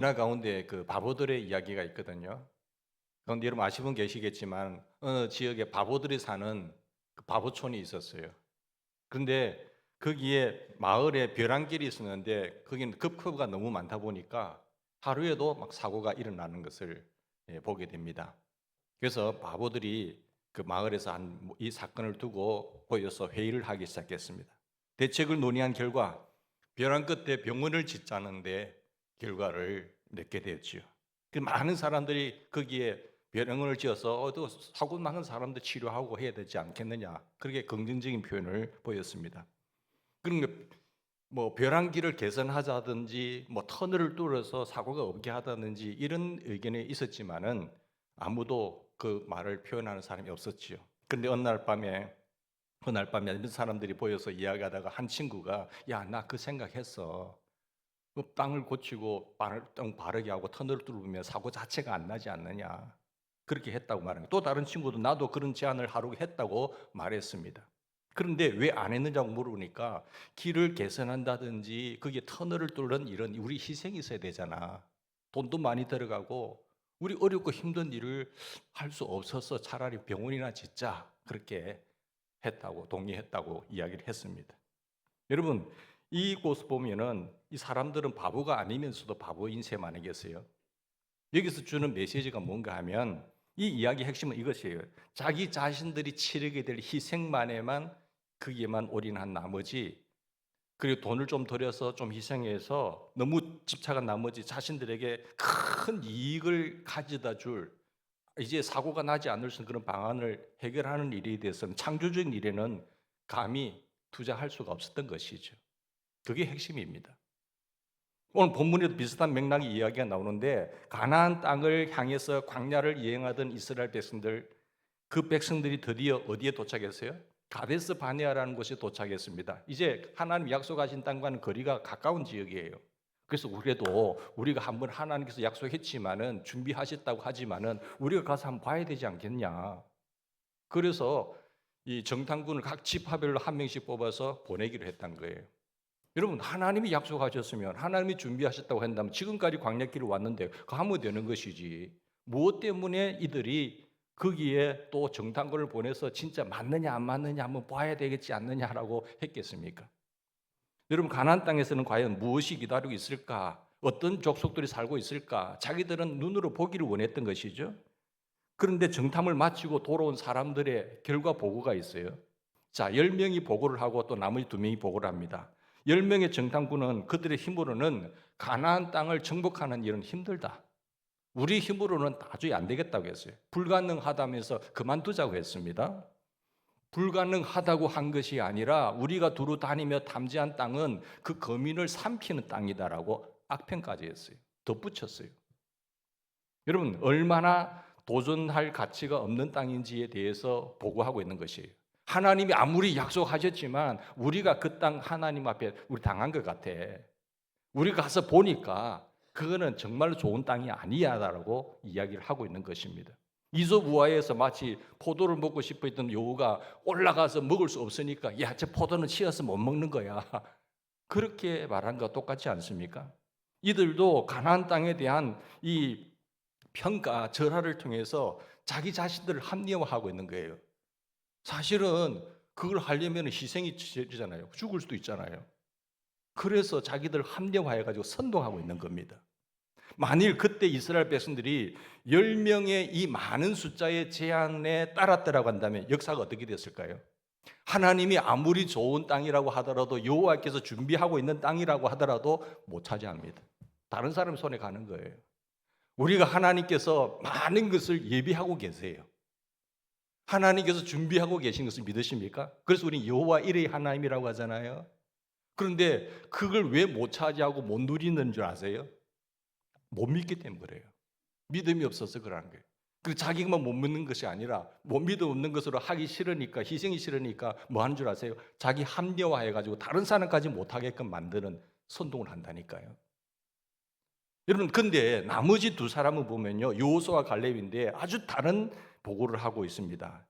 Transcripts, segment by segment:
문화 가운데 그 바보들의 이야기가 있거든요. 그런데 여러분 아시는 분 계시겠지만 어느 지역에 바보들이 사는 그 바보촌이 있었어요. 그런데 거기에 마을에 벼랑길이 있었는데 거기는 급커브가 너무 많다 보니까 하루에도 막 사고가 일어나는 것을 보게 됩니다. 그래서 바보들이 그 마을에서 이 사건을 두고 모여서 회의를 하기 시작했습니다. 대책을 논의한 결과 벼랑 끝에 병원을 짓자는데 결과를 맺게 되었지요. 그 많은 사람들이 거기에 병원을 지어서 또 사고 많은 사람들 치료하고 해야 되지 않겠느냐, 그렇게 긍정적인 표현을 보였습니다. 그러니까 뭐 벼랑길을 개선하자든지 뭐 터널을 뚫어서 사고가 없게 하다든지 이런 의견이 있었지만은 아무도 그 말을 표현하는 사람이 없었지요. 그런데 어느 날 밤에 이런 사람들이 보여서 이야기하다가 한 친구가 야, 나 그 생각했어. 그 땅을 고치고 땅 바르게 하고 터널을 뚫으면 사고 자체가 안 나지 않느냐. 그렇게 했다고 말합니다. 또 다른 친구도 나도 그런 제안을 하루에 했다고 말했습니다. 그런데 왜 안 했느냐고 물으니까 길을 개선한다든지 그게 터널을 뚫는 이런 우리 희생이 있어야 되잖아. 돈도 많이 들어가고 우리 어렵고 힘든 일을 할 수 없어서 차라리 병원이나 짓자. 그렇게 했다고 동의했다고 이야기를 했습니다. 여러분, 이곳 보면은 이 사람들은 바보가 아니면서도 바보인 셈 아니겠어요? 여기서 주는 메시지가 뭔가 하면 이 이야기 핵심은 이것이에요. 자기 자신들이 치르게 될 희생만에만 거기에만 올인한 나머지, 그리고 돈을 좀 들여서 좀 희생해서 너무 집착한 나머지 자신들에게 큰 이익을 가져다 줄, 이제 사고가 나지 않을 수 있는 그런 방안을 해결하는 일에 대해서는, 창조적인 일에는 감히 투자할 수가 없었던 것이죠. 그게 핵심입니다. 오늘 본문에도 비슷한 맥락의 이야기가 나오는데, 가나안 땅을 향해서 광야를 여행하던 이스라엘 백성들, 그 백성들이 드디어 어디에 도착했어요? 가데스 바네아라는 곳에 도착했습니다. 이제 하나님 약속하신 땅과는 거리가 가까운 지역이에요. 그래서 우리가 한번 하나님께서 약속했지만은, 준비하셨다고 하지만은 우리가 가서 한번 봐야 되지 않겠냐. 그래서 이 정탐꾼을 각 지파별로 한 명씩 뽑아서 보내기로 했던 거예요. 여러분, 하나님이 약속하셨으면, 하나님이 준비하셨다고 한다면 지금까지 광야길을 왔는데 가면 되는 것이지, 무엇 때문에 이들이 거기에 또 정탐꾼을 보내서 진짜 맞느냐 안 맞느냐 한번 봐야 되겠지 않느냐라고 했겠습니까? 여러분, 가나안 땅에서는 과연 무엇이 기다리고 있을까? 어떤 족속들이 살고 있을까? 자기들은 눈으로 보기를 원했던 것이죠. 그런데 정탐을 마치고 돌아온 사람들의 결과 보고가 있어요. 자, 10명이 보고를 하고 또 나머지 2명이 보고를 합니다. 10명의 정탐꾼은 그들의 힘으로는 가나안 땅을 정복하는 일은 힘들다. 우리 힘으로는 도저히 안 되겠다고 했어요. 불가능하다면서 그만두자고 했습니다. 불가능하다고 한 것이 아니라 우리가 두루 다니며 탐지한 땅은 그 거민을 삼키는 땅이다라고 악평까지 했어요. 덧붙였어요. 여러분, 얼마나 도전할 가치가 없는 땅인지에 대해서 보고하고 있는 것이에요. 하나님이 아무리 약속하셨지만 우리가 그 땅 하나님 앞에 우리 당한 것 같아. 우리가 가서 보니까 그거는 정말로 좋은 땅이 아니야라고 이야기를 하고 있는 것입니다. 이솝 우화에서 마치 포도를 먹고 싶어 했던 여우가 올라가서 먹을 수 없으니까 야, 저 포도는 치어서 못 먹는 거야. 그렇게 말한 거 똑같지 않습니까? 이들도 가나안 땅에 대한 이 평가, 절하를 통해서 자기 자신들을 합리화하고 있는 거예요. 사실은 그걸 하려면 희생이 되잖아요. 죽을 수도 있잖아요. 그래서 자기들 합리화해가지고 선동하고 있는 겁니다. 만일 그때 이스라엘 백성들이 10명의 이 많은 숫자의 제안에 따랐다라고 한다면 역사가 어떻게 됐을까요? 하나님이 아무리 좋은 땅이라고 하더라도, 여호와께서 준비하고 있는 땅이라고 하더라도 못 차지합니다. 다른 사람 손에 가는 거예요. 우리가 하나님께서 많은 것을 예비하고 계세요. 하나님께서 준비하고 계신 것을 믿으십니까? 그래서 우리 여호와 일의 하나님이라고 하잖아요. 그런데 그걸 왜 못 차지하고 못 누리는 줄 아세요? 못 믿기 때문에 그래요. 믿음이 없어서 그러는 거예요. 그 자기만 못 믿는 것이 아니라 못 믿음 없는 것으로 하기 싫으니까, 희생이 싫으니까 뭐 하는 줄 아세요? 자기 합리화해가지고 다른 사람까지 못하게끔 만드는 선동을 한다니까요. 여러분, 근데 나머지 2사람을 보면요, 여호수아와 갈렙인데 아주 다른 보고를 하고 있습니다.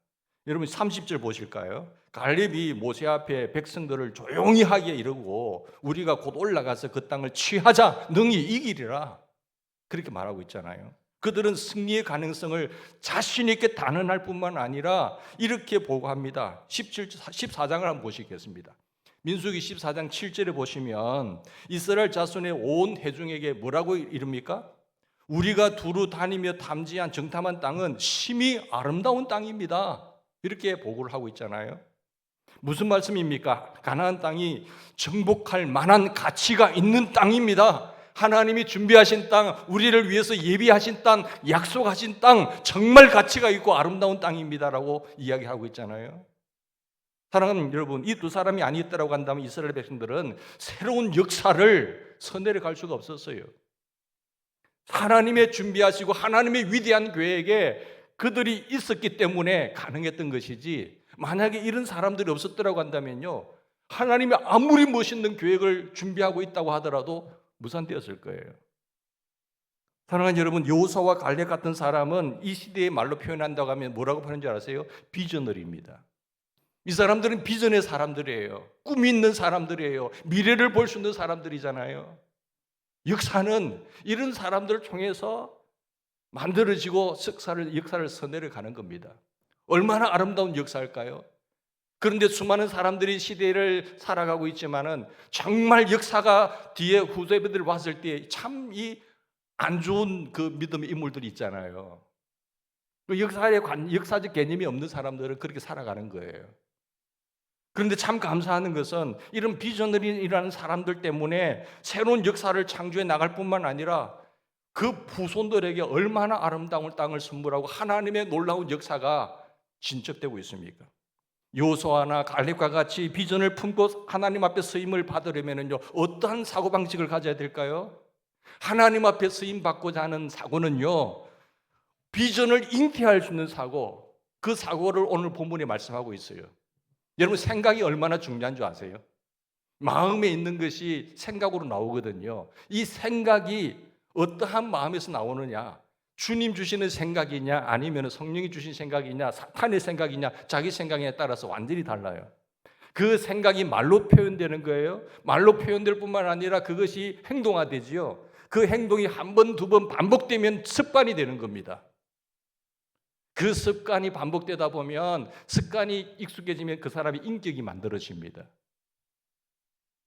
여러분 30절 보실까요? 갈렙이 모세 앞에 백성들을 조용히 하게 이르고 우리가 곧 올라가서 그 땅을 취하자, 능히 이기리라. 그렇게 말하고 있잖아요. 그들은 승리의 가능성을 자신 있게 단언할 뿐만 아니라 이렇게 보고합니다. 14장을 한번 보시겠습니다. 민수기 14장 7절에 보시면 이스라엘 자손의 온 회중에게 뭐라고 이릅니까? 우리가 두루 다니며 탐지한 정탐한 땅은 심히 아름다운 땅입니다. 이렇게 보고를 하고 있잖아요. 무슨 말씀입니까? 가나안 땅이 정복할 만한 가치가 있는 땅입니다. 하나님이 준비하신 땅, 우리를 위해서 예비하신 땅, 약속하신 땅, 정말 가치가 있고 아름다운 땅입니다라고 이야기하고 있잖아요. 사랑하는 여러분, 이 두 사람이 아니었다고 한다면 이스라엘 백성들은 새로운 역사를 선내려 갈 수가 없었어요. 하나님의 준비하시고 하나님의 위대한 계획에 그들이 있었기 때문에 가능했던 것이지, 만약에 이런 사람들이 없었더라고 한다면요, 하나님이 아무리 멋있는 계획을 준비하고 있다고 하더라도 무산되었을 거예요. 사랑하는 여러분, 여호수아와 갈렙 같은 사람은 이 시대의 말로 표현한다고 하면 뭐라고 표현하는 줄 아세요? 비저너리입니다. 이 사람들은 비전의 사람들이에요. 꿈이 있는 사람들이에요. 미래를 볼 수 있는 사람들이잖아요. 역사는 이런 사람들을 통해서 만들어지고 역사를 선내려 가는 겁니다. 얼마나 아름다운 역사일까요? 그런데 수많은 사람들이 시대를 살아가고 있지만은 정말 역사가 뒤에 후세들이 왔을 때 참 이 안 좋은 그 믿음의 인물들이 있잖아요. 그 역사적 개념이 없는 사람들은 그렇게 살아가는 거예요. 그런데 참 감사하는 것은 이런 비전너리라는 사람들 때문에 새로운 역사를 창조해 나갈 뿐만 아니라 그 후손들에게 얼마나 아름다운 땅을 선물하고 하나님의 놀라운 역사가 진척되고 있습니까? 여호수아나 갈렙과 같이 비전을 품고 하나님 앞에 쓰임을 받으려면요, 어떠한 사고방식을 가져야 될까요? 하나님 앞에 쓰임 받고자 하는 사고는요, 비전을 잉태할 수 있는 사고, 그 사고를 오늘 본문에 말씀하고 있어요. 여러분, 생각이 얼마나 중요한 줄 아세요? 마음에 있는 것이 생각으로 나오거든요. 이 생각이 어떠한 마음에서 나오느냐, 주님 주시는 생각이냐 아니면 성령이 주신 생각이냐 사탄의 생각이냐 자기 생각에 따라서 완전히 달라요. 그 생각이 말로 표현되는 거예요. 말로 표현될 뿐만 아니라 그것이 행동화되지요. 그 행동이 한 번, 두 번 반복되면 습관이 되는 겁니다. 그 습관이 반복되다 보면, 습관이 익숙해지면 그 사람의 인격이 만들어집니다.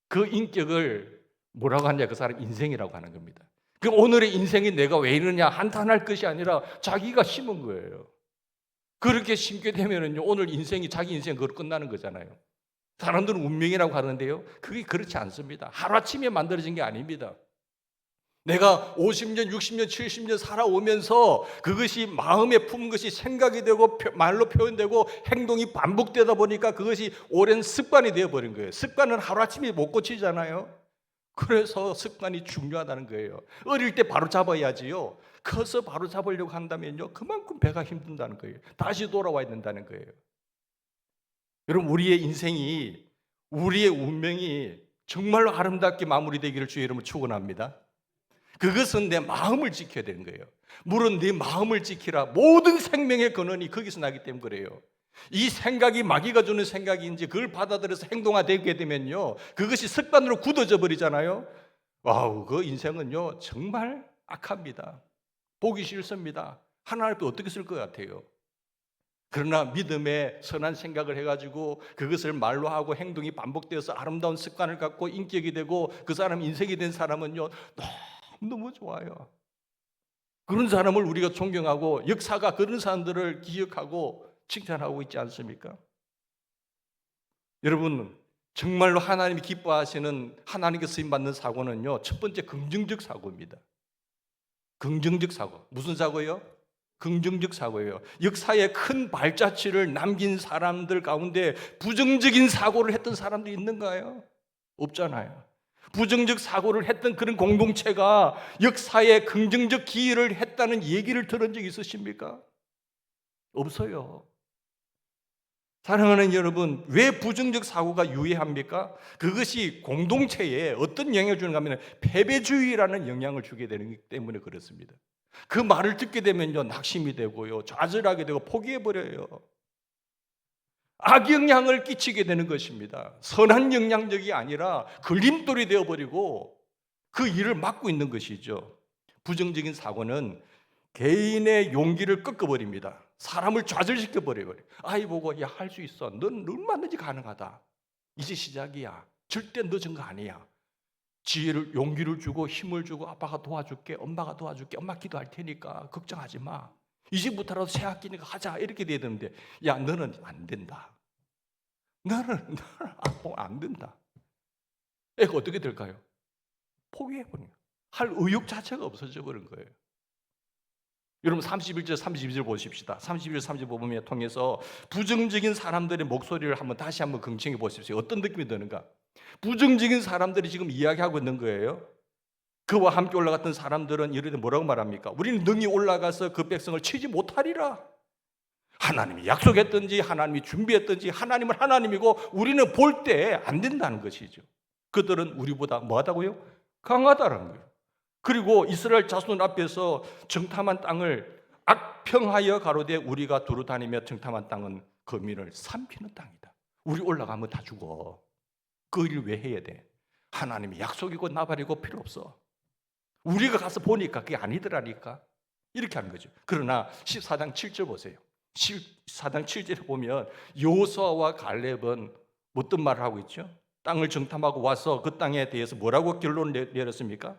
그 인격을 뭐라고 하냐, 그 사람 인생이라고 하는 겁니다. 그럼 오늘의 인생이 내가 왜 이러냐 한탄할 것이 아니라 자기가 심은 거예요. 그렇게 심게 되면은요, 오늘 인생이 자기 인생 그걸 끝나는 거잖아요. 사람들은 운명이라고 하는데요, 그게 그렇지 않습니다. 하루아침에 만들어진 게 아닙니다. 내가 50년, 60년, 70년 살아오면서 그것이 마음에 품은 것이 생각이 되고 말로 표현되고 행동이 반복되다 보니까 그것이 오랜 습관이 되어버린 거예요. 습관은 하루아침에 못 고치잖아요. 그래서 습관이 중요하다는 거예요. 어릴 때 바로 잡아야지요. 커서 바로 잡으려고 한다면요, 그만큼 배가 힘든다는 거예요. 다시 돌아와야 된다는 거예요. 여러분, 우리의 인생이, 우리의 운명이 정말로 아름답게 마무리되기를 주의 이름으로 축원합니다. 그것은 내 마음을 지켜야 되는 거예요. 물론 내 마음을 지키라. 모든 생명의 근원이 거기서 나기 때문에 그래요. 이 생각이 마귀가 주는 생각인지 그걸 받아들여서 행동화되게 되면요, 그것이 습관으로 굳어져 버리잖아요. 와우, 그 인생은요 정말 악합니다. 보기 싫습니다. 하나님 앞에 어떻게 쓸 것 같아요? 그러나 믿음의 선한 생각을 해가지고 그것을 말로 하고 행동이 반복되어서 아름다운 습관을 갖고 인격이 되고 그 사람 인생이 된 사람은요, 너무 좋아요. 그런 사람을 우리가 존경하고 역사가 그런 사람들을 기억하고 칭찬하고 있지 않습니까? 여러분, 정말로 하나님이 기뻐하시는, 하나님께 쓰임받는 사고는요, 첫 번째 긍정적 사고입니다. 긍정적 사고. 무슨 사고예요? 긍정적 사고예요. 역사에 큰 발자취를 남긴 사람들 가운데 부정적인 사고를 했던 사람들이 있는가요? 없잖아요. 부정적 사고를 했던 그런 공동체가 역사에 긍정적 기여를 했다는 얘기를 들은 적 있으십니까? 없어요. 사랑하는 여러분, 왜 부정적 사고가 유해합니까? 그것이 공동체에 어떤 영향을 주는가 하면 패배주의라는 영향을 주게 되기 때문에 그렇습니다. 그 말을 듣게 되면요, 낙심이 되고요, 좌절하게 되고 포기해버려요. 악영향을 끼치게 되는 것입니다. 선한 영향력이 아니라 걸림돌이 되어버리고 그 일을 막고 있는 것이죠. 부정적인 사고는 개인의 용기를 꺾어버립니다. 사람을 좌절시켜 버려요. 아이 보고 야 할 수 있어. 넌 얼마든지 가능하다. 이제 시작이야. 절대 늦은 거 아니야. 지혜를 용기를 주고 힘을 주고 아빠가 도와줄게. 엄마가 도와줄게. 엄마 기도할 테니까 걱정하지 마. 이제부터라도 새 학기니까 하자. 이렇게 돼야 되는데 야 너는 안 된다. 너는 안 된다. 애가 어떻게 될까요? 포기해버려요. 할 의욕 자체가 없어져 버린 거예요. 여러분 31절 32절 보십시다. 31절 35절 통해서 부정적인 사람들의 목소리를 다시 한번 경청해 보십시오. 어떤 느낌이 드는가? 부정적인 사람들이 지금 이야기하고 있는 거예요. 그와 함께 올라갔던 사람들은 이르되 뭐라고 말합니까? 우리는 능히 올라가서 그 백성을 치지 못하리라. 하나님이 약속했든지 하나님이 준비했든지 하나님은 하나님이고 우리는 볼 때 안 된다는 것이죠. 그들은 우리보다 뭐하다고요? 강하다는 거예요. 그리고 이스라엘 자손 앞에서 정탐한 땅을 악평하여 가로되 우리가 두루 다니며 정탐한 땅은 거민을 삼키는 땅이다. 우리 올라가면 다 죽어. 그 일을 왜 해야 돼? 하나님이 약속이고 나발이고 필요 없어. 우리가 가서 보니까 그게 아니더라니까. 이렇게 하는 거죠. 그러나 14장 7절 보세요. 14장 7절에 보면 여호수아와 갈렙은 어떤 말을 하고 있죠? 땅을 정탐하고 와서 그 땅에 대해서 뭐라고 결론을 내렸습니까?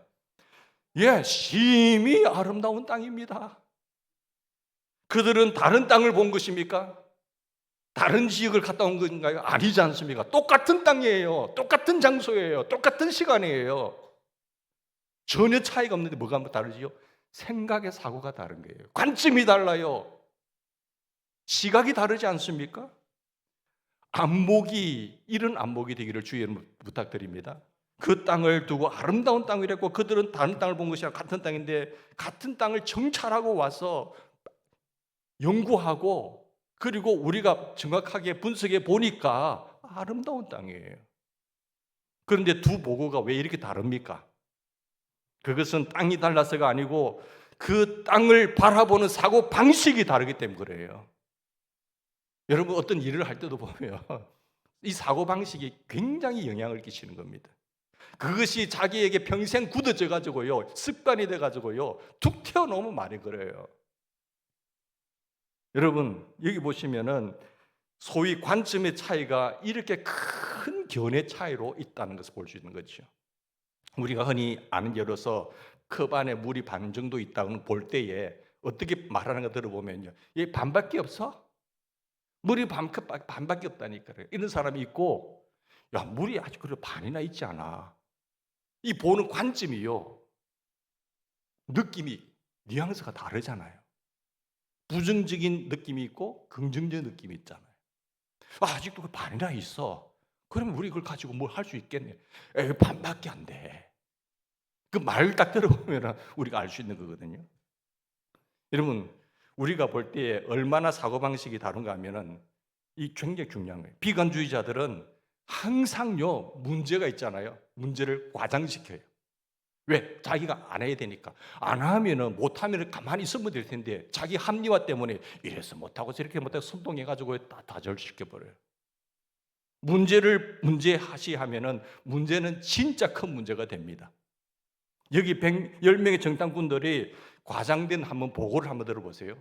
예, 심히 아름다운 땅입니다. 그들은 다른 땅을 본 것입니까? 다른 지역을 갔다 온 건가요? 아니지 않습니까? 똑같은 땅이에요. 똑같은 장소예요. 똑같은 시간이에요. 전혀 차이가 없는데 뭐가 다르지요? 생각의 사고가 다른 거예요. 관점이 달라요. 시각이 다르지 않습니까? 이런 안목이 되기를 주의 부탁드립니다. 그 땅을 두고 아름다운 땅이랬고 그들은 다른 땅을 본 것이 아니라 같은 땅인데 같은 땅을 정찰하고 와서 연구하고 그리고 우리가 정확하게 분석해 보니까 아름다운 땅이에요. 그런데 두 보고가 왜 이렇게 다릅니까? 그것은 땅이 달라서가 아니고 그 땅을 바라보는 사고 방식이 다르기 때문에 그래요. 여러분 어떤 일을 할 때도 보면 이 사고 방식이 굉장히 영향을 끼치는 겁니다. 그것이 자기에게 평생 굳어져 가지고요, 습관이 돼 가지고요, 툭 튀어나오면 말이 그래요. 여러분 여기 보시면은 소위 관점의 차이가 이렇게 큰 견해 차이로 있다는 것을 볼 수 있는 거죠. 우리가 흔히 아는 예로서 컵 안에 물이 반 정도 있다고 볼 때에 어떻게 말하는 거 들어보면요, 얘 반밖에 없어? 물이 반밖에 없다니까요. 이런 사람이 있고, 야 물이 아직 그래 반이나 있지 않아. 이 보는 관점이요, 느낌이 뉘앙스가 다르잖아요. 부정적인 느낌이 있고 긍정적인 느낌이 있잖아요. 아직도 그 반이나 있어. 그러면 우리 그걸 가지고 뭘 할 수 있겠네. 반밖에 안 돼. 그 말을 딱 들어보면 우리가 알 수 있는 거거든요. 여러분 우리가 볼 때 얼마나 사고방식이 다른가 하면은 이 굉장히 중요한 거예요. 비관주의자들은 항상요 문제가 있잖아요. 문제를 과장시켜요. 왜? 자기가 안 해야 되니까. 안 하면은 못하면은 가만히 있으면 될 텐데 자기 합리화 때문에 이래서 못하고 저렇게 못하고 선동해가지고 다 좌절시켜버려요. 문제를 문제하시하면은 문제는 진짜 큰 문제가 됩니다. 여기 10명의 정탐꾼들이 과장된 한번 보고를 한번 들어보세요.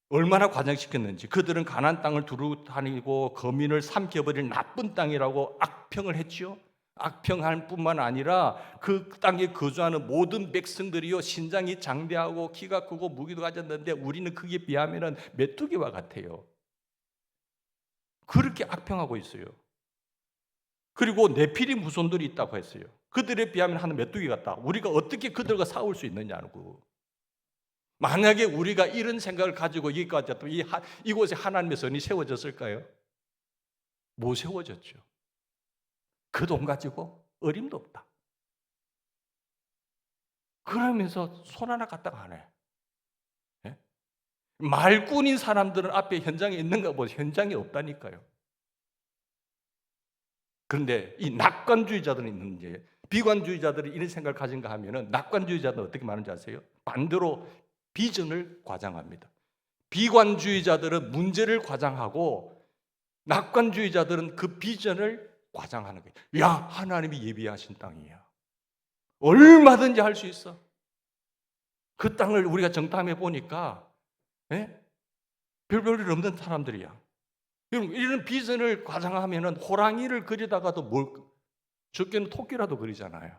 얼마나 과장시켰는지. 그들은 가나안 땅을 두루 다니고 거민을 삼켜버릴 나쁜 땅이라고 악평을 했죠. 악평할 뿐만 아니라 그 땅에 거주하는 모든 백성들이요 신장이 장대하고 키가 크고 무기도 가졌는데 우리는 그에 비하면 메뚜기와 같아요. 그렇게 악평하고 있어요. 그리고 네피림 후손들이 있다고 했어요. 그들에 비하면 한 메뚜기 같다. 우리가 어떻게 그들과 싸울 수 있느냐고. 만약에 우리가 이런 생각을 가지고 여기까지 왔다면 이곳에 하나님의 선이 세워졌을까요? 못 세워졌죠. 그 돈 가지고 어림도 없다. 그러면서 손 하나 갖다가 안 해. 예? 말꾼인 사람들은 앞에 현장에 있는가 보지 현장에 없다니까요. 그런데 이 낙관주의자들은 있는지, 비관주의자들이 이런 생각을 가진가 하면은 낙관주의자들은 어떻게 말하는지 아세요? 반대로 비전을 과장합니다. 비관주의자들은 문제를 과장하고 낙관주의자들은 그 비전을 과장하는 거예요. 야, 하나님이 예비하신 땅이야. 얼마든지 할 수 있어. 그 땅을 우리가 정탐해 보니까 별볼일 없는 사람들이야. 여러분, 이런 비전을 과장하면은 호랑이를 그리다가도 적게는 토끼라도 그리잖아요.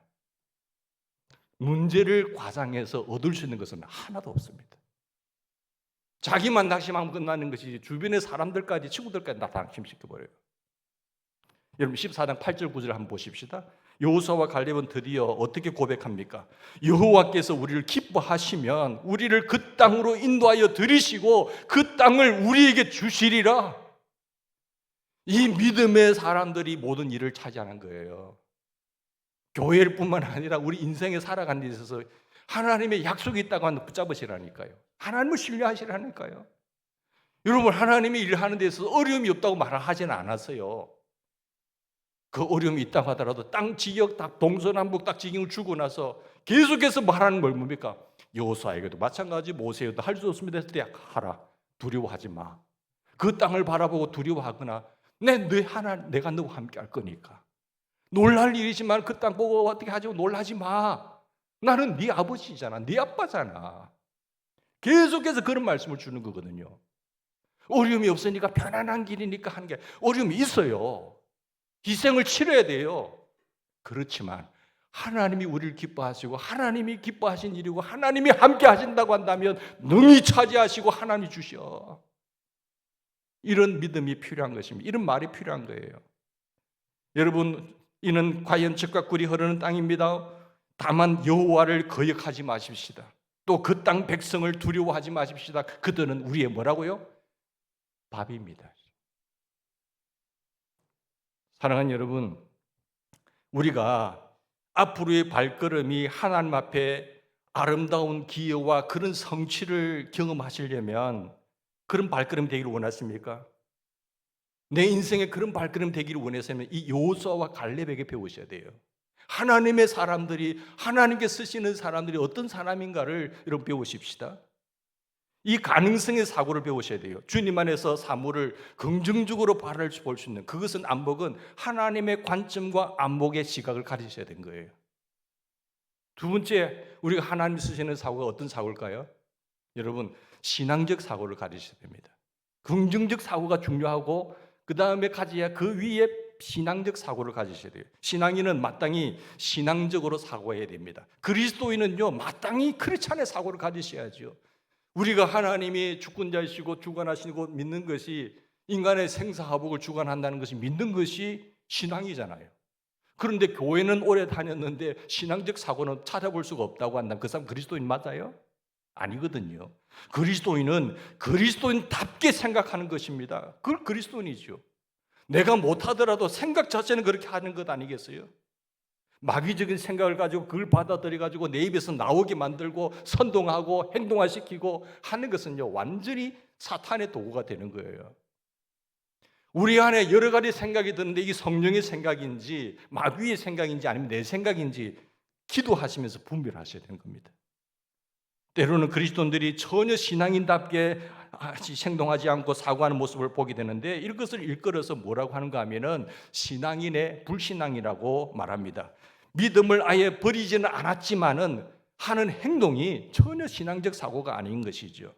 문제를 과장해서 얻을 수 있는 것은 하나도 없습니다. 자기만 낙심하면 끝나는 것이지 주변의 사람들까지, 친구들까지 다 낙심시켜버려요. 여러분 14장 8절 9절 한번 보십시다. 여호수아와 갈렙은 드디어 어떻게 고백합니까? 여호와께서 우리를 기뻐하시면 우리를 그 땅으로 인도하여 들이시고 그 땅을 우리에게 주시리라. 이 믿음의 사람들이 모든 일을 차지하는 거예요. 교회를 뿐만 아니라 우리 인생에 살아가는 데 있어서 하나님의 약속이 있다고 하면 붙잡으시라니까요. 하나님을 신뢰하시라니까요. 여러분, 하나님이 일하는 데 있어서 어려움이 없다고 말하지는 않았어요. 그 어려움이 있다고 하더라도 땅 지역 딱 동서남북 딱 지경을 주고 나서 계속해서 말하는 걸 뭡니까? 여호수아에게도 마찬가지, 모세에도 할 수 없습니다 했을 때 하라. 두려워하지 마. 그 땅을 바라보고 두려워하거나 내가 너와 함께 할 거니까. 놀랄 일이지만 그 땅 보고 어떻게 하지 놀라지 마. 나는 네 아버지잖아. 네 아빠잖아. 계속해서 그런 말씀을 주는 거거든요. 어려움이 없으니까 편안한 길이니까 하는 게 어려움이 있어요. 희생을 치러야 돼요. 그렇지만 하나님이 우리를 기뻐하시고 하나님이 기뻐하신 일이고 하나님이 함께 하신다고 한다면 능히 차지하시고 하나님이 주셔. 이런 믿음이 필요한 것입니다. 이런 말이 필요한 거예요. 여러분, 이는 과연 젖과 꿀이 흐르는 땅입니다. 다만 여호와를 거역하지 마십시다. 또 그 땅 백성을 두려워하지 마십시다. 그들은 우리의 뭐라고요? 밥입니다. 사랑하는 여러분, 우리가 앞으로의 발걸음이 하나님 앞에 아름다운 기여와 그런 성취를 경험하시려면 그런 발걸음 되기를 원하십니까? 내 인생에 그런 발걸음 되기를 원해서는 이 여호수아와 갈렙에게 배우셔야 돼요. 하나님의 사람들이, 하나님께 쓰시는 사람들이 어떤 사람인가를 여러분 배우십시다. 이 가능성의 사고를 배우셔야 돼요. 주님 안에서 사물을 긍정적으로 바라볼 수 있는, 그것은 안목은 하나님의 관점과 안목의 시각을 가지셔야 되는 거예요. 두 번째, 우리가 하나님 쓰시는 사고가 어떤 사고일까요? 여러분, 신앙적 사고를 가지셔야 됩니다. 긍정적 사고가 중요하고 그 다음에 가져야 그 위에 신앙적 사고를 가지셔야 돼요. 신앙인은 마땅히 신앙적으로 사고해야 됩니다. 그리스도인은요, 마땅히 크리스찬의 사고를 가지셔야죠. 우리가 하나님이 주권자이시고 주관하시고 믿는 것이 인간의 생사화복을 주관한다는 것이 믿는 것이 신앙이잖아요. 그런데 교회는 오래 다녔는데 신앙적 사고는 찾아볼 수가 없다고 한다면 그 사람 그리스도인 맞아요? 아니거든요. 그리스도인은 그리스도인답게 생각하는 것입니다. 그걸 그리스도인이죠. 내가 못하더라도 생각 자체는 그렇게 하는 것 아니겠어요? 마귀적인 생각을 가지고 그걸 받아들여 가지고 내 입에서 나오게 만들고 선동하고 행동화시키고 하는 것은요, 완전히 사탄의 도구가 되는 거예요. 우리 안에 여러 가지 생각이 드는데 이게 성령의 생각인지 마귀의 생각인지 아니면 내 생각인지 기도하시면서 분별하셔야 되는 겁니다. 때로는 그리스도인들이 전혀 신앙인답게 행동하지 않고 사고하는 모습을 보게 되는데 이것을 일컬어서 뭐라고 하는가 하면은 신앙인의 불신앙이라고 말합니다. 믿음을 아예 버리지는 않았지만은 하는 행동이 전혀 신앙적 사고가 아닌 것이죠.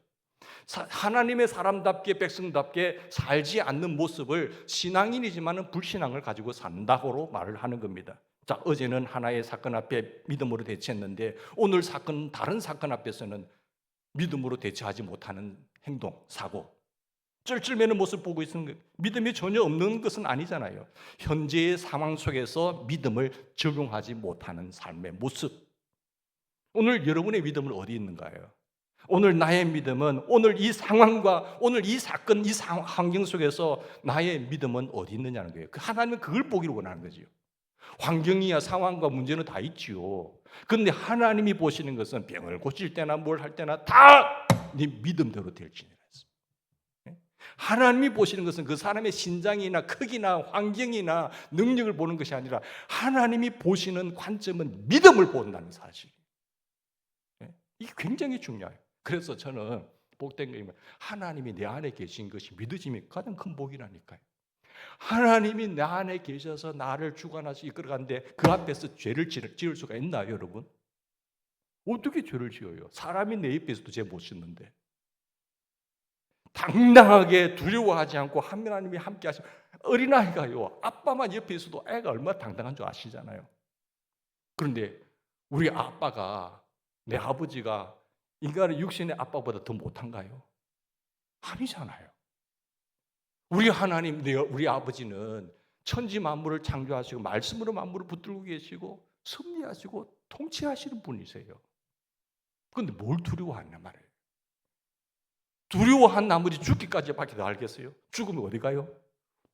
하나님의 사람답게 백성답게 살지 않는 모습을 신앙인이지만은 불신앙을 가지고 산다고 말을 하는 겁니다. 자, 어제는 하나의 사건 앞에 믿음으로 대처했는데 오늘 사건, 다른 사건 앞에서는 믿음으로 대처하지 못하는 행동, 사고, 쩔쩔매는 모습을 보고 있는 거예요. 믿음이 전혀 없는 것은 아니잖아요. 현재의 상황 속에서 믿음을 적용하지 못하는 삶의 모습. 오늘 여러분의 믿음은 어디 있는가요? 오늘 나의 믿음은 오늘 이 상황과 오늘 이 사건, 이 환경 속에서 나의 믿음은 어디 있느냐는 거예요. 하나님은 그걸 보기를 원하는 거죠. 환경이야 상황과 문제는 다 있지요. 그런데 하나님이 보시는 것은 병을 고칠 때나 뭘 할 때나 다 네 믿음대로 될지니라 했습니다. 하나님이 보시는 것은 그 사람의 신장이나 크기나 환경이나 능력을 보는 것이 아니라 하나님이 보시는 관점은 믿음을 본다는 사실. 이게 굉장히 중요해요. 그래서 저는 복된 거예요. 하나님이 내 안에 계신 것이 믿어짐이 가장 큰 복이라니까요. 하나님이 내 안에 계셔서 나를 주관하시 이끌어가는데 그 앞에서 죄를 지을 수가 있나요, 여러분? 어떻게 죄를 지어요? 사람이 내 옆에서도 죄 못 짓는데. 당당하게 두려워하지 않고 하나님이 함께 하시면, 어린아이가요, 아빠만 옆에 있어도 애가 얼마나 당당한 줄 아시잖아요. 그런데 우리 아빠가, 내 아버지가 인간의 육신의 아빠보다 더 못한가요? 아니잖아요. 우리 하나님, 우리 아버지는 천지 만물을 창조하시고 말씀으로 만물을 붙들고 계시고 섭리하시고 통치하시는 분이세요. 그런데 뭘 두려워하냐 말이에요. 두려워한 나머지 죽기까지 밖에 더 알겠어요? 죽으면 어디 가요?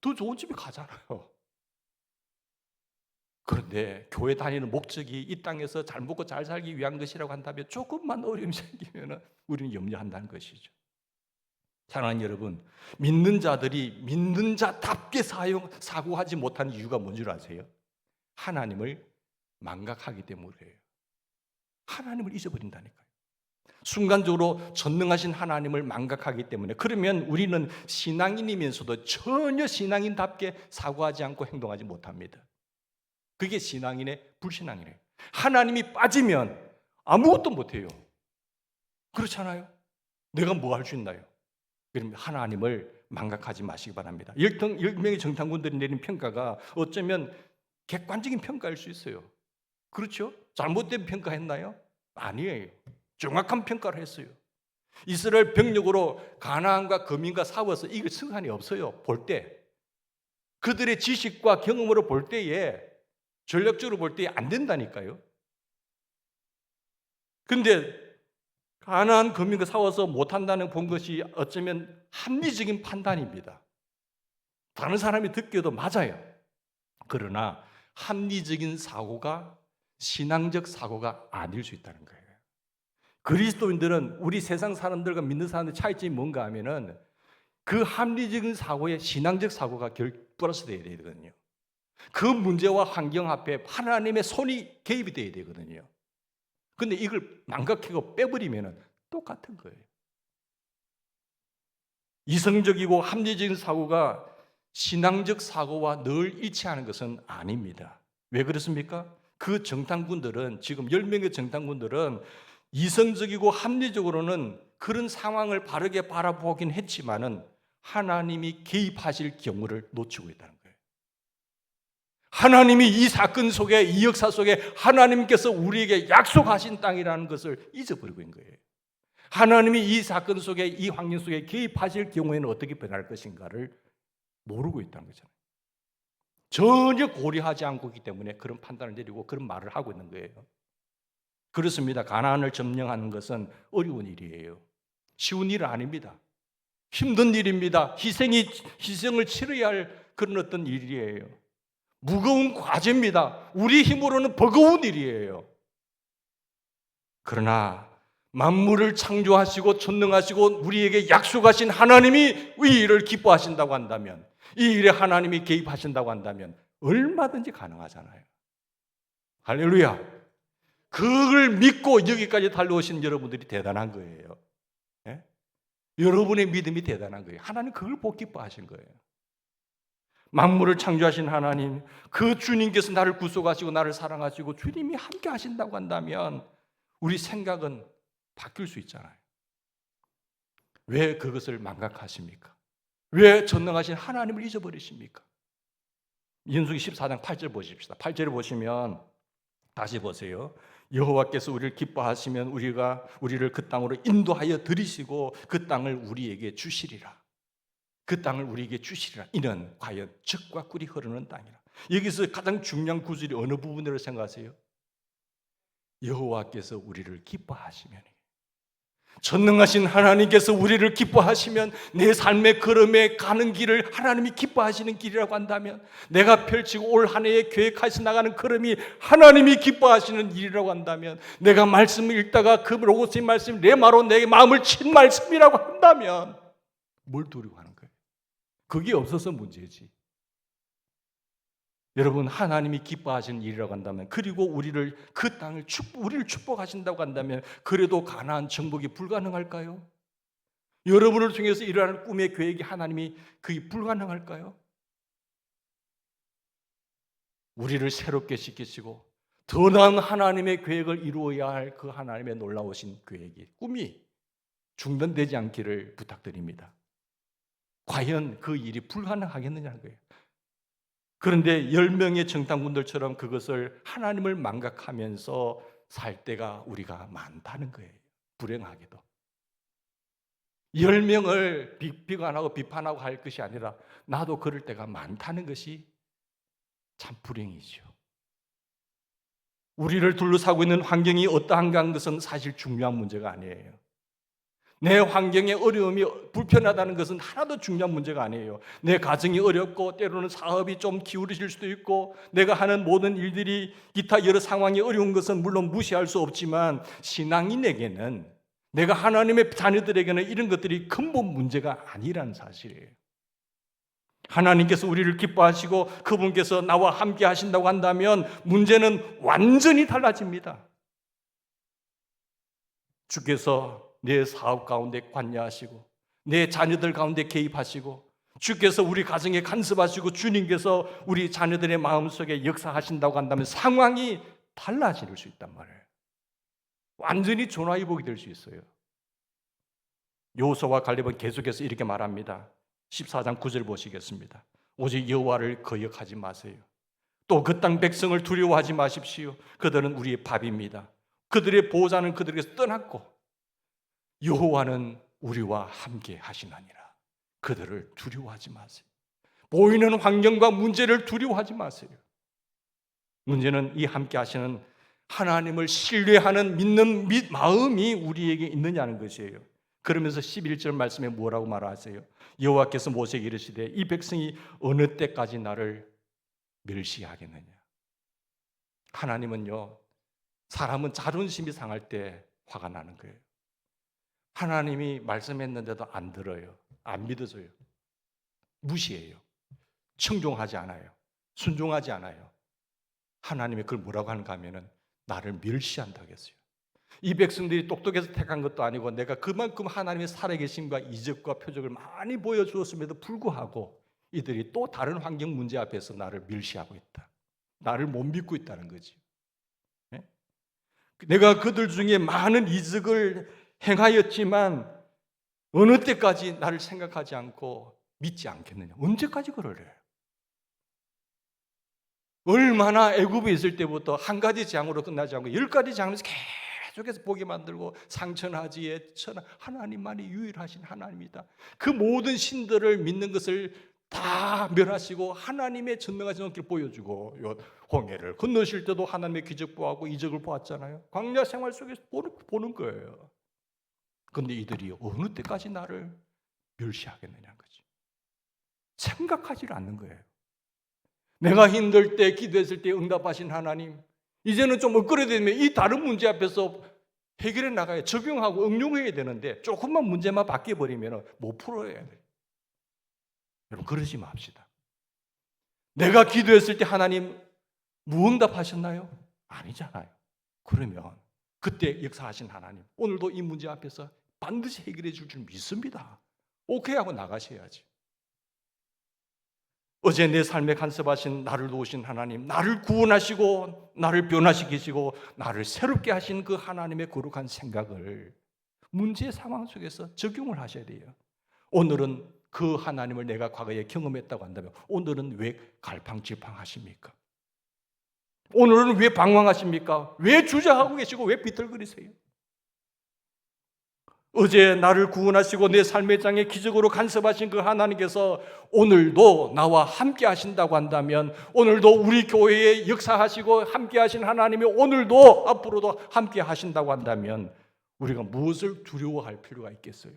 더 좋은 집에 가잖아요. 그런데 교회 다니는 목적이 이 땅에서 잘 먹고 잘 살기 위한 것이라고 한다면 조금만 어려움이 생기면 우리는 염려한다는 것이죠. 사랑하는 여러분, 믿는 자들이 믿는 자답게 사고하지 못한 이유가 뭔 줄 아세요? 하나님을 망각하기 때문이에요. 하나님을 잊어버린다니까요. 순간적으로 전능하신 하나님을 망각하기 때문에. 그러면 우리는 신앙인이면서도 전혀 신앙인답게 사고하지 않고 행동하지 못합니다. 그게 신앙인의 불신앙이래요. 하나님이 빠지면 아무것도 못해요. 그렇잖아요. 내가 뭐 할 수 있나요? 그러면 하나님을 망각하지 마시기 바랍니다. 10명의 정탐꾼들이 내린 평가가 어쩌면 객관적인 평가일 수 있어요. 그렇죠? 잘못된 평가했나요? 아니에요. 정확한 평가를 했어요. 이스라엘 병력으로 가나안과 거민과 싸워서 이길 승산이 없어요. 볼 때. 그들의 지식과 경험으로 볼 때에, 전략적으로 볼 때에 안 된다니까요. 근데 가나안 거민과 싸워서 못한다는 본 것이 어쩌면 합리적인 판단입니다. 다른 사람이 듣기에도 맞아요. 그러나 합리적인 사고가 신앙적 사고가 아닐 수 있다는 거예요. 그리스도인들은 우리 세상 사람들과 믿는 사람들의 차이점이 뭔가 하면은 그 합리적인 사고에 신앙적 사고가 플러스 되어야 되거든요. 그 문제와 환경 앞에 하나님의 손이 개입이 되어야 되거든요. 근데 이걸 망각하고 빼버리면 똑같은 거예요. 이성적이고 합리적인 사고가 신앙적 사고와 늘 일치하는 것은 아닙니다. 왜 그렇습니까? 그 정탐꾼들은, 지금 10명의 정탐꾼들은 이성적이고 합리적으로는 그런 상황을 바르게 바라보긴 했지만은 하나님이 개입하실 경우를 놓치고 있다는 거예요. 하나님이 이 사건 속에, 이 역사 속에 하나님께서 우리에게 약속하신 땅이라는 것을 잊어버리고 있는 거예요. 하나님이 이 사건 속에, 이 환경 속에 개입하실 경우에는 어떻게 변할 것인가를 모르고 있다는 거잖아요. 전혀 고려하지 않고 있기 때문에 그런 판단을 내리고 그런 말을 하고 있는 거예요. 그렇습니다. 가나안을 점령하는 것은 어려운 일이에요. 쉬운 일은 아닙니다. 힘든 일입니다. 희생을 치러야 할 그런 어떤 일이에요. 무거운 과제입니다. 우리 힘으로는 버거운 일이에요. 그러나 만물을 창조하시고 전능하시고 우리에게 약속하신 하나님이 이 일을 기뻐하신다고 한다면, 이 일에 하나님이 개입하신다고 한다면 얼마든지 가능하잖아요. 할렐루야. 그걸 믿고 여기까지 달려오신 여러분들이 대단한 거예요. 예? 여러분의 믿음이 대단한 거예요. 하나님 그걸 복 기뻐하신 거예요. 만물을 창조하신 하나님, 그 주님께서 나를 구속하시고 나를 사랑하시고 주님이 함께 하신다고 한다면 우리 생각은 바뀔 수 있잖아요. 왜 그것을 망각하십니까? 왜 전능하신 하나님을 잊어버리십니까? 민수기 14장 8절 보십시다. 8절을 보시면 다시 보세요. 여호와께서 우리를 기뻐하시면 우리를 그 땅으로 인도하여 들이시고 그 땅을 우리에게 주시리라. 그 땅을 우리에게 주시리라. 이는 과연 젖과 꿀이 흐르는 땅이라. 여기서 가장 중요한 구절이 어느 부분으로 생각하세요? 여호와께서 우리를 기뻐하시면, 전능하신 하나님께서 우리를 기뻐하시면, 내 삶의 걸음에 가는 길을 하나님이 기뻐하시는 길이라고 한다면, 내가 펼치고 올 한 해에 계획해서 나가는 걸음이 하나님이 기뻐하시는 일이라고 한다면, 내가 말씀을 읽다가 그 로고스의 말씀이 내 마로 내 마음을 친 말씀이라고 한다면 뭘 두려워하는 거예요? 그게 없어서 문제지. 여러분, 하나님이 기뻐하시는 일이라고 한다면, 그리고 우리를 그 땅을 우리를 축복하신다고 한다면, 그래도 가나안 정복이 불가능할까요? 여러분을 통해서 일어나는 꿈의 계획이 하나님이 그게 불가능할까요? 우리를 새롭게 시키시고 더 나은 하나님의 계획을 이루어야 할 그 하나님의 놀라우신 계획이, 꿈이 중단되지 않기를 부탁드립니다. 과연 그 일이 불가능하겠느냐는 거예요. 그런데 10명의 정탐꾼들처럼 그것을 하나님을 망각하면서 살 때가 우리가 많다는 거예요. 불행하게도. 10명을 비관하고 비판하고 할 것이 아니라 나도 그럴 때가 많다는 것이 참 불행이죠. 우리를 둘러싸고 있는 환경이 어떠한가 하는 것은 사실 중요한 문제가 아니에요. 내 환경의 어려움이 불편하다는 것은 하나도 중요한 문제가 아니에요. 내 가정이 어렵고 때로는 사업이 좀 기울어질 수도 있고 내가 하는 모든 일들이 기타 여러 상황이 어려운 것은 물론 무시할 수 없지만 신앙인에게는, 내가 하나님의 자녀들에게는 이런 것들이 근본 문제가 아니라는 사실이에요. 하나님께서 우리를 기뻐하시고 그분께서 나와 함께 하신다고 한다면 문제는 완전히 달라집니다. 주께서 내 사업 가운데 관여하시고 내 자녀들 가운데 개입하시고 주께서 우리 가정에 간섭하시고 주님께서 우리 자녀들의 마음속에 역사하신다고 한다면 상황이 달라질 수 있단 말이에요. 완전히 전화위복이 될 수 있어요. 여호수아와 갈렙은 계속해서 이렇게 말합니다. 14장 9절 보시겠습니다. 오직 여호와를 거역하지 마세요. 또 그 땅 백성을 두려워하지 마십시오. 그들은 우리의 밥입니다. 그들의 보호자는 그들에게서 떠났고 여호와는 우리와 함께 하시나니라. 그들을 두려워하지 마세요. 보이는 환경과 문제를 두려워하지 마세요. 문제는 이 함께 하시는 하나님을 신뢰하는 믿는 마음이 우리에게 있느냐는 것이에요. 그러면서 11절 말씀에 뭐라고 말하세요? 여호와께서 모세에게 이르시되 이 백성이 어느 때까지 나를 멸시하겠느냐. 하나님은요, 사람은 자존심이 상할 때 화가 나는 거예요. 하나님이 말씀했는데도 안 들어요. 안 믿어져요. 무시해요. 청종하지 않아요. 순종하지 않아요. 하나님이 그걸 뭐라고 하는가 하면은 나를 멸시한다고 했어요. 이 백성들이 똑똑해서 택한 것도 아니고 내가 그만큼 하나님의 살아계심과 이적과 표적을 많이 보여주었음에도 불구하고 이들이 또 다른 환경 문제 앞에서 나를 멸시하고 있다. 나를 못 믿고 있다는 거지. 내가 그들 중에 많은 이적을 행하였지만 어느 때까지 나를 생각하지 않고 믿지 않겠느냐. 언제까지 그러래? 얼마나 애굽에 있을 때부터 한 가지 재앙으로 끝나지 않고 10가지 재앙에서 계속해서 보게 만들고 상천하지에 하나님만이 유일하신 하나님이다. 그 모든 신들을 믿는 것을 다 멸하시고 하나님의 전능하신 길을 보여주고 홍해를 건너실 때도 하나님의 기적 보았고 이적을 보았잖아요. 광야 생활 속에서 보는 거예요. 그런데 이들이 어느 때까지 나를 멸시하겠느냐는 거지. 생각하지를 않는 거예요. 내가 힘들 때 기도했을 때 응답하신 하나님, 이제는 좀 엇그려되면 이 다른 문제 앞에서 해결해 나가야 적용하고 응용해야 되는데 조금만 문제만 바뀌어버리면 못 풀어야 돼요. 여러분 그러지 맙시다. 내가 기도했을 때 하나님 무응답하셨나요? 아니잖아요. 그러면 그때 역사하신 하나님 오늘도 이 문제 앞에서 반드시 해결해 줄 믿습니다. 오케이 하고 나가셔야지. 어제 내 삶에 간섭하신 나를 도우신 하나님, 나를 구원하시고 나를 변화시키시고 나를 새롭게 하신 그 하나님의 거룩한 생각을 문제의 상황 속에서 적용을 하셔야 돼요. 오늘은 그 하나님을 내가 과거에 경험했다고 한다면 오늘은 왜 갈팡질팡하십니까? 오늘은 왜 방황하십니까? 왜 주저하고 계시고 왜 비틀거리세요? 어제 나를 구원하시고 내 삶의 장에 기적으로 간섭하신 그 하나님께서 오늘도 나와 함께 하신다고 한다면, 오늘도 우리 교회에 역사하시고 함께 하신 하나님이 오늘도 앞으로도 함께 하신다고 한다면 우리가 무엇을 두려워할 필요가 있겠어요?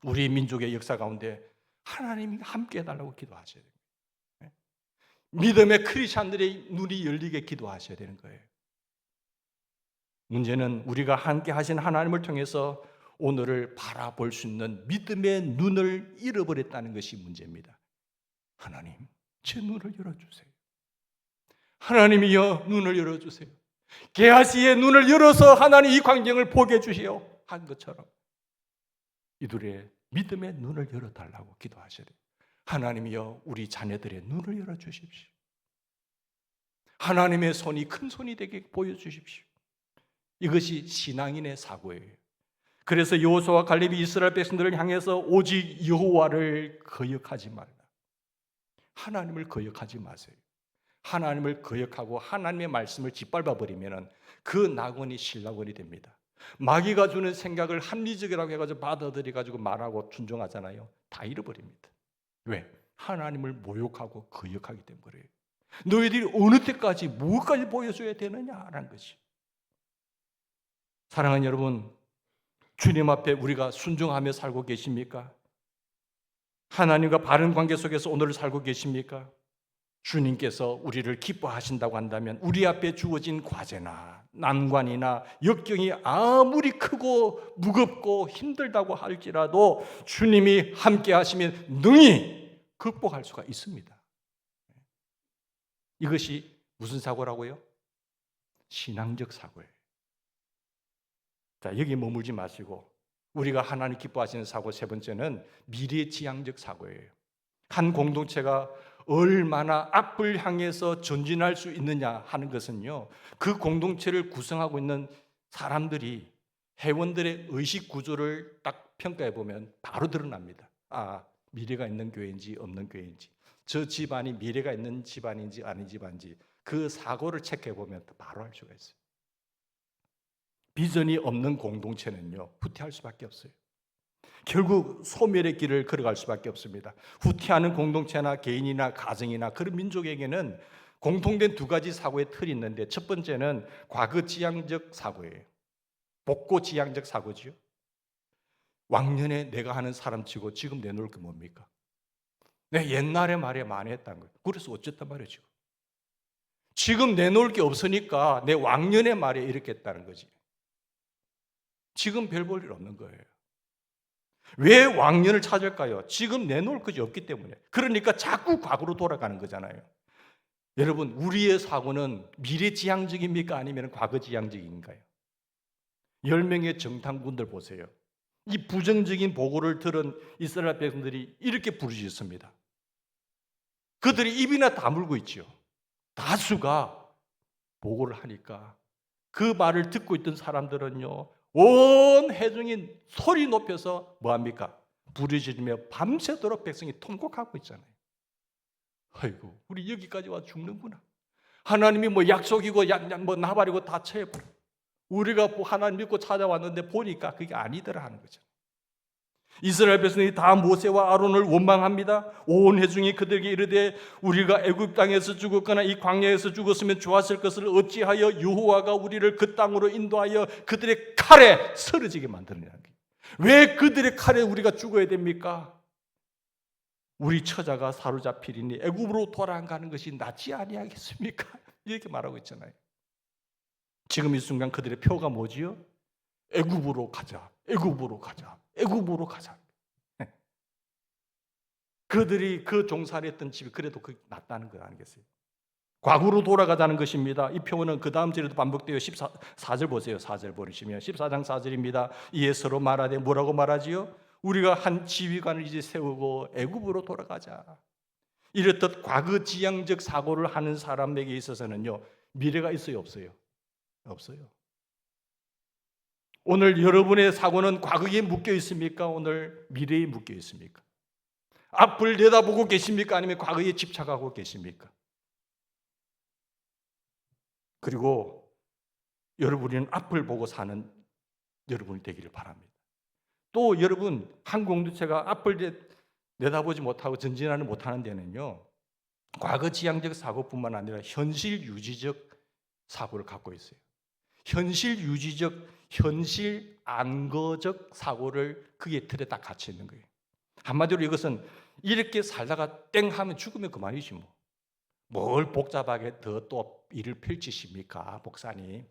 우리 민족의 역사 가운데 하나님이 함께 해달라고 기도하셔야 돼요. 믿음의 크리스찬들의 눈이 열리게 기도하셔야 되는 거예요. 문제는 우리가 함께 하신 하나님을 통해서 오늘을 바라볼 수 있는 믿음의 눈을 잃어버렸다는 것이 문제입니다. 하나님, 제 눈을 열어주세요. 하나님이여 눈을 열어주세요. 게하시의 눈을 열어서 하나님 이 광경을 보게 해주시오 한 것처럼 이들의 믿음의 눈을 열어달라고 기도하셔야 돼요. 하나님이여 우리 자녀들의 눈을 열어주십시오. 하나님의 손이 큰 손이 되게 보여주십시오. 이것이 신앙인의 사고예요. 그래서 여호수아와 갈렙이 이스라엘 백성들을 향해서 오직 여호와를 거역하지 말라. 하나님을 거역하지 마세요. 하나님을 거역하고 하나님의 말씀을 짓밟아 버리면 그 낙원이 신락원이 됩니다. 마귀가 주는 생각을 합리적이라고 해가지고 받아들여가지고 말하고 순종하잖아요. 다 잃어버립니다. 왜? 하나님을 모욕하고 거역하기 때문에. 너희들이 어느 때까지 무엇까지 보여줘야 되느냐라는 것이. 사랑하는 여러분, 주님 앞에 우리가 순종하며 살고 계십니까? 하나님과 바른 관계 속에서 오늘을 살고 계십니까? 주님께서 우리를 기뻐하신다고 한다면 우리 앞에 주어진 과제나 난관이나 역경이 아무리 크고 무겁고 힘들다고 할지라도 주님이 함께 하시면 능히 극복할 수가 있습니다. 이것이 무슨 사고라고요? 신앙적 사고예요. 자, 여기 머물지 마시고 우리가 하나님 기뻐하시는 사고 세 번째는 미래지향적 사고예요. 한 공동체가 얼마나 앞을 향해서 전진할 수 있느냐 하는 것은요, 그 공동체를 구성하고 있는 사람들이 회원들의 의식 구조를 딱 평가해 보면 바로 드러납니다. 아, 미래가 있는 교회인지 없는 교회인지, 저 집안이 미래가 있는 집안인지 아닌 집안인지 그 사고를 체크해 보면 바로 알 수가 있어요. 비전이 없는 공동체는요, 후퇴할 수밖에 없어요. 결국 소멸의 길을 걸어갈 수밖에 없습니다. 후퇴하는 공동체나 개인이나 가정이나 그런 민족에게는 공통된 두 가지 사고의 틀이 있는데, 첫 번째는 과거지향적 사고예요. 복고지향적 사고지요. 왕년에 내가 하는 사람치고 지금 내놓을 게 뭡니까? 내 옛날에 말에 많이 했다는 거예요. 그래서 어쨌단 말이죠. 지금 내놓을 게 없으니까 내 왕년의 말에 이렇게 했다는 거지. 지금 별 볼 일 없는 거예요. 왜 왕년을 찾을까요? 지금 내놓을 것이 없기 때문에. 그러니까 자꾸 과거로 돌아가는 거잖아요. 여러분, 우리의 사고는 미래지향적입니까? 아니면 과거지향적인가요? 10명의 정탐꾼들 보세요. 이 부정적인 보고를 들은 이스라엘 백성들이 이렇게 부르짖습니다. 그들이 입이나 다물고 있죠. 다수가 보고를 하니까 그 말을 듣고 있던 사람들은요, 온 회중이 소리 높여서 뭐합니까? 부르짖으며 밤새도록 백성이 통곡하고 있잖아요. 아이고, 우리 여기까지 와 죽는구나. 하나님이 뭐 약속이고 뭐 나발이고 다 쳐버려. 우리가 하나님 믿고 찾아왔는데 보니까 그게 아니더라 하는 거죠. 이스라엘 백성이 다 모세와 아론을 원망합니다. 온 회중이 그들에게 이르되 우리가 애굽 땅에서 죽었거나 이 광야에서 죽었으면 좋았을 것을 어찌하여 여호와가 우리를 그 땅으로 인도하여 그들의 칼에 쓰러지게 만드느냐는 거예요. 왜 그들의 칼에 우리가 죽어야 됩니까? 우리 처자가 사로잡히리니 애굽으로 돌아가는 것이 낫지 아니하겠습니까? 이렇게 말하고 있잖아요. 지금 이 순간 그들의 표가 뭐지요? 애굽으로 가자, 애굽으로 가자, 애굽으로 가자. 그들이 그 종살이 했던 집이 그래도 낫다는 거 아니겠어요? 과거로 돌아가자는 것입니다. 이 표현은 그 다음 절에도 반복되어 14절 보세요. 4절 보시면 14장 4절입니다. 이에 서로 말하되 뭐라고 말하지요? 우리가 한 지휘관을 이제 세우고 애굽으로 돌아가자. 이렇듯 과거지향적 사고를 하는 사람에게 있어서는요, 미래가 있어요, 없어요? 없어요. 오늘 여러분의 사고는 과거에 묶여 있습니까? 오늘 미래에 묶여 있습니까? 앞을 내다보고 계십니까? 아니면 과거에 집착하고 계십니까? 그리고 여러분은 앞을 보고 사는 여러분이 되기를 바랍니다. 또 여러분, 한 공동체가 앞을 내다보지 못하고 전진하는 못하는 데는요, 과거지향적 사고뿐만 아니라 현실 유지적 사고를 갖고 있어요. 현실 유지적, 현실 안거적 사고를 그게 틀에 딱 갇혀 있는 거예요. 한마디로 이것은 이렇게 살다가 땡 하면 죽으면 그만이지 뭐. 뭘 복잡하게 더 또 일을 펼치십니까, 목사님?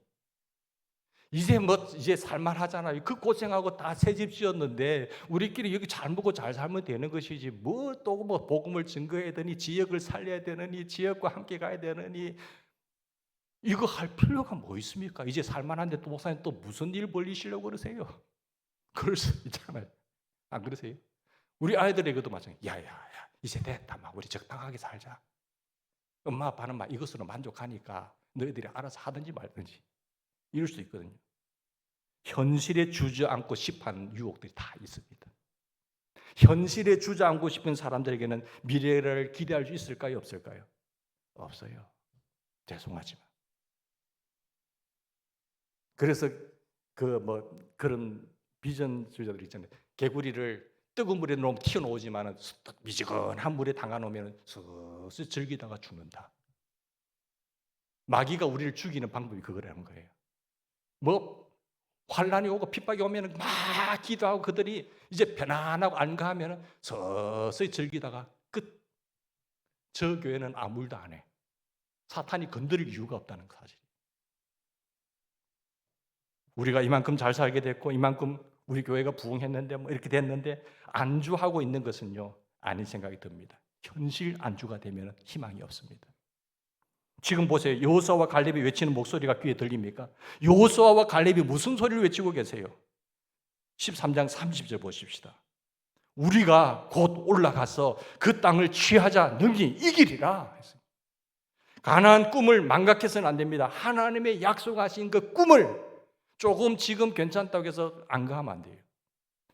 이제 살만하잖아요. 그 고생하고 다 새 집 지었는데 우리끼리 여기 잘 먹고 잘 살면 되는 것이지 뭐 또 뭐 복음을 증거해야 되니 지역을 살려야 되느니 지역과 함께 가야 되느니 이거 할 필요가 뭐 있습니까? 이제 살만한데 또 목사님 또 무슨 일 벌리시려고 그러세요? 그럴 수 있잖아요. 안 그러세요? 우리 아이들에게도 마찬가지. 야야야, 이제 됐다. 막 우리 적당하게 살자. 엄마 아빠는 막 이것으로 만족하니까 너희들이 알아서 하든지 말든지 이럴 수 있거든요. 현실에 주저앉고 싶어하는 유혹들이 다 있습니다. 현실에 주저앉고 싶은 사람들에게는 미래를 기대할 수 있을까요? 없을까요? 없어요. 죄송하지만. 그래서 그런 비전주의자들 있잖아요. 개구리를 뜨거운 물에 너무 튀어놓지만은 미지근한 물에 담가놓으면 서서히 즐기다가 죽는다. 마귀가 우리를 죽이는 방법이 그거라는 거예요. 환란이 오고 핍박이 오면 막 기도하고 그들이 이제 편안하고 안가하면 서서히 즐기다가 끝. 저 교회는 아무 일도 안 해. 사탄이 건드릴 이유가 없다는 사실. 우리가 이만큼 잘 살게 됐고 이만큼 우리 교회가 부흥했는데 이렇게 됐는데 안주하고 있는 것은요 아닌 생각이 듭니다. 현실 안주가 되면 희망이 없습니다. 지금 보세요. 여호수아와 갈렙이 외치는 목소리가 귀에 들립니까? 여호수아와 갈렙이 무슨 소리를 외치고 계세요? 13장 30절 보십시다. 우리가 곧 올라가서 그 땅을 취하자 능히 이기리라. 가나안 꿈을 망각해서는 안 됩니다. 하나님의 약속하신 그 꿈을 조금 지금 괜찮다고 해서 안가하면 안 돼요.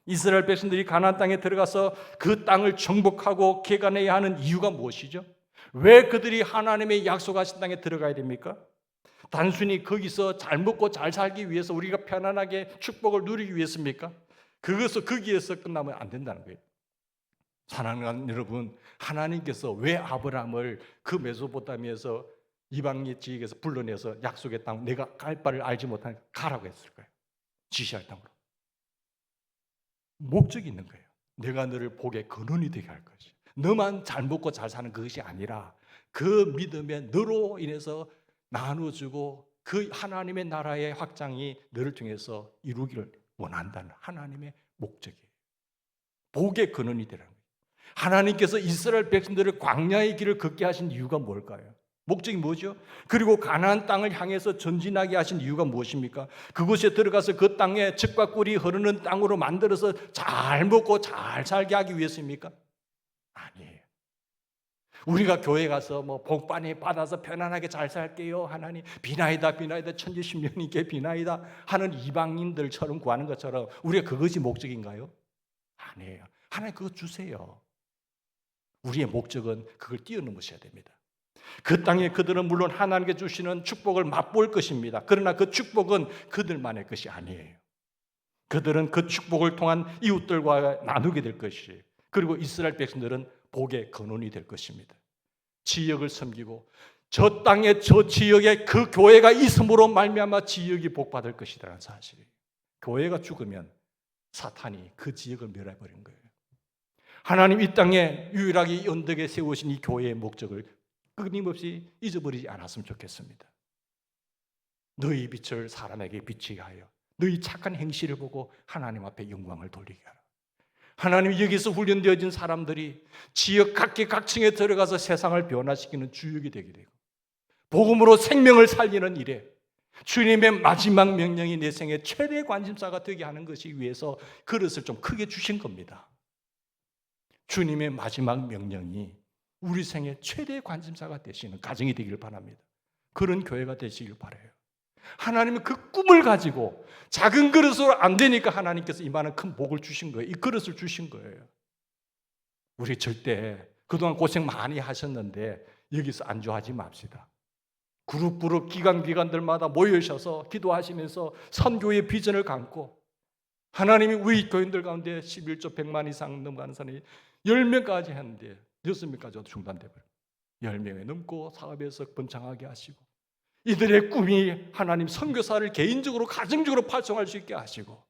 이스라엘 백성들이 가나안 땅에 들어가서 그 땅을 정복하고 개간해야 하는 이유가 무엇이죠? 왜 그들이 하나님의 약속하신 땅에 들어가야 됩니까? 단순히 거기서 잘 먹고 잘 살기 위해서 우리가 편안하게 축복을 누리기 위해서입니까? 거기에서 끝나면 안 된다는 거예요. 사랑하는 여러분, 하나님께서 왜 아브라함을 그 메소포타미아에서 이방의 지역에서 불러내서 약속의 땅 내가 갈 바를 알지 못하니까 가라고 했을까요? 지시할 땅으로. 목적이 있는 거예요. 내가 너를 복의 근원이 되게 할 것이. 너만 잘 먹고 잘 사는 것이 아니라 그 믿음에 너로 인해서 나눠주고 그 하나님의 나라의 확장이 너를 통해서 이루기를 원한다는 하나님의 목적이에요. 복의 근원이 되라는 거예요. 하나님께서 이스라엘 백성들을 광야의 길을 걷게 하신 이유가 뭘까요? 목적이 뭐죠? 그리고 가나안 땅을 향해서 전진하게 하신 이유가 무엇입니까? 그곳에 들어가서 그 땅에 즙과 꿀이 흐르는 땅으로 만들어서 잘 먹고 잘 살게 하기 위해서입니까? 아니에요. 우리가 교회 가서 복 많이 받아서 편안하게 잘 살게요. 하나님 비나이다 천지신명님께 비나이다 하는 이방인들처럼 구하는 것처럼 우리가 그것이 목적인가요? 아니에요. 하나님 그거 주세요. 우리의 목적은 그걸 뛰어넘으셔야 됩니다. 그 땅에 그들은 물론 하나님께 주시는 축복을 맛볼 것입니다. 그러나 그 축복은 그들만의 것이 아니에요. 그들은 그 축복을 통한 이웃들과 나누게 될 것이에요. 그리고 이스라엘 백성들은 복의 근원이 될 것입니다. 지역을 섬기고 저 땅에 저 지역에 그 교회가 있음으로 말미암아 지역이 복받을 것이라는 사실이에요. 교회가 죽으면 사탄이 그 지역을 멸해버린 거예요. 하나님 이 땅에 유일하게 언덕에 세우신 이 교회의 목적을 끊임없이 잊어버리지 않았으면 좋겠습니다. 너희 빛을 사람에게 비치게 하여 너희 착한 행실을 보고 하나님 앞에 영광을 돌리게 하라. 하나님 여기서 훈련되어진 사람들이 지역 각계각층에 들어가서 세상을 변화시키는 주역이 되게 되고 복음으로 생명을 살리는 일에 주님의 마지막 명령이 내 생의 최대 관심사가 되게 하는 것이 위해서 그릇을 좀 크게 주신 겁니다. 주님의 마지막 명령이 우리 생의 최대 관심사가 되시는 가정이 되기를 바랍니다. 그런 교회가 되시길 바라요. 하나님은 그 꿈을 가지고 작은 그릇으로 안 되니까 하나님께서 이만한 큰 복을 주신 거예요. 이 그릇을 주신 거예요. 우리 절대 그동안 고생 많이 하셨는데 여기서 안주하지 맙시다. 그룹 기관들마다 모여셔서 기도하시면서 선교의 비전을 감고 하나님이 우리 교인들 가운데 11조 100만 이상 넘어가는 사람이 10명까지 했는데 6명까지 중단돼버려요. 10명이 넘고 사업에서 번창하게 하시고 이들의 꿈이 하나님 선교사를 개인적으로 가정적으로 활성화할 수 있게 하시고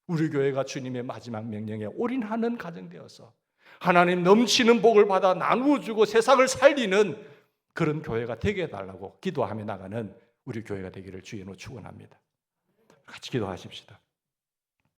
우리 교회가 주님의 마지막 명령에 올인하는 가정 되어서 하나님 넘치는 복을 받아 나누어주고 세상을 살리는 그런 교회가 되게 해달라고 기도하며 나가는 우리 교회가 되기를 주의 이름으로 축원합니다. 같이 기도하십시다.